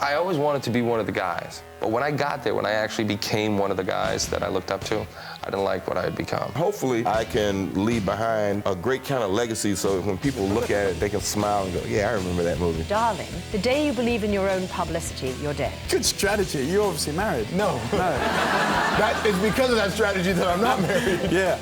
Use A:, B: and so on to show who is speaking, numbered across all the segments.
A: I always wanted to be one of the guys. But when I got there, when I actually became one of the guys that I looked up to, I didn't like what I had become.
B: Hopefully, I can leave behind a great kind of legacy so when people look at it, they can smile and go, yeah, I remember that movie.
C: Darling, the day you believe in your own publicity, you're dead.
D: Good strategy. You're obviously married. No. That is because of that strategy that I'm not married.
E: Yeah.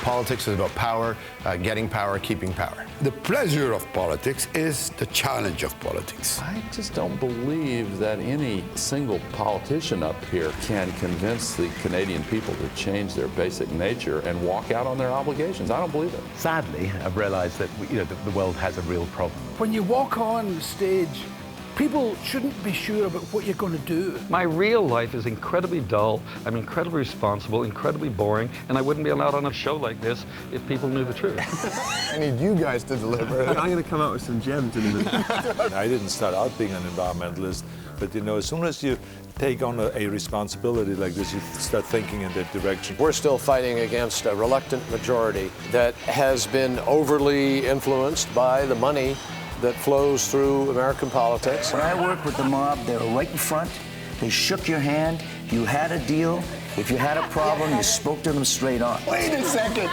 E: Politics is about power, getting power, keeping power.
F: The pleasure of politics is the challenge of politics.
G: I just don't believe that any single politician up here can convince the Canadian people to change their basic nature and walk out on their obligations. I don't believe it.
H: Sadly, I've realized that the world has a real problem.
I: When you walk on stage, people shouldn't be sure about what you're going to do.
J: My real life is incredibly dull, I'm incredibly responsible, incredibly boring, and I wouldn't be allowed on a show like this if people knew the truth.
D: I need you guys to deliver.
K: I'm going to come out with some gems in a minute.
L: I didn't start out being an environmentalist, but as soon as you take on a responsibility like this, you start thinking in that direction.
M: We're still fighting against a reluctant majority that has been overly influenced by the money that flows through American politics.
N: When I worked with the mob, they were right in front. They shook your hand. You had a deal. If you had a problem, you spoke to them straight on.
D: Wait a second.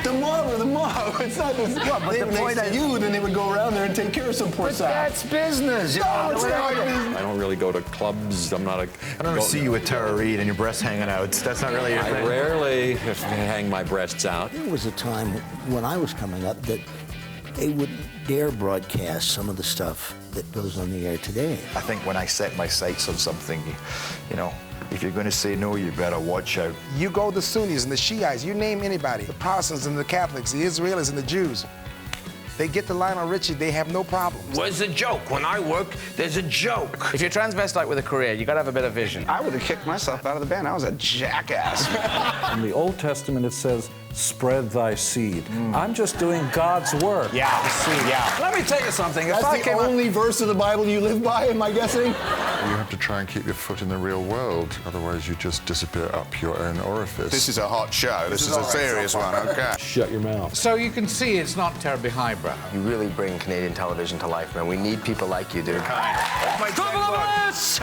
D: The mob or the mob. It's not this.
N: Well, but
D: they
N: the point
D: say you, then they would go around there and take care of some poor side.
N: That's business.
D: No, it's not business.
G: I don't really go to clubs. I'm not a...
E: I don't ever see you with Tara Reid and your breasts hanging out. That's not really your thing.
G: I rarely hang my breasts out.
N: There was a time when I was coming up that they wouldn't dare broadcast some of the stuff that goes on the air today.
E: I think when I set my sights on something, if you're going to say no, you better watch out.
D: You go the Sunnis and the Shiites, you name anybody, the Protestants and the Catholics, the Israelis and the Jews. They get the Lionel Richie, they have no problems.
O: Where's the joke? When I work, there's a joke.
P: If you're transvestite with a career, you gotta have a bit of vision.
D: I would have kicked myself out of the band. I was a jackass.
L: In the Old Testament, it says, spread thy seed. I'm just doing God's work.
P: Yeah, the seed, yeah. Let me tell you something.
D: That's the only verse of the Bible you live by, am I guessing?
Q: You have to try and keep your foot in the real world, otherwise you just disappear up your own orifice.
E: This is a hot show. This is a serious one, okay?
L: Shut your mouth.
P: So you can see it's not terribly highbrow.
A: You really bring Canadian television to life, man. We need people like you, dude.
O: Globalists!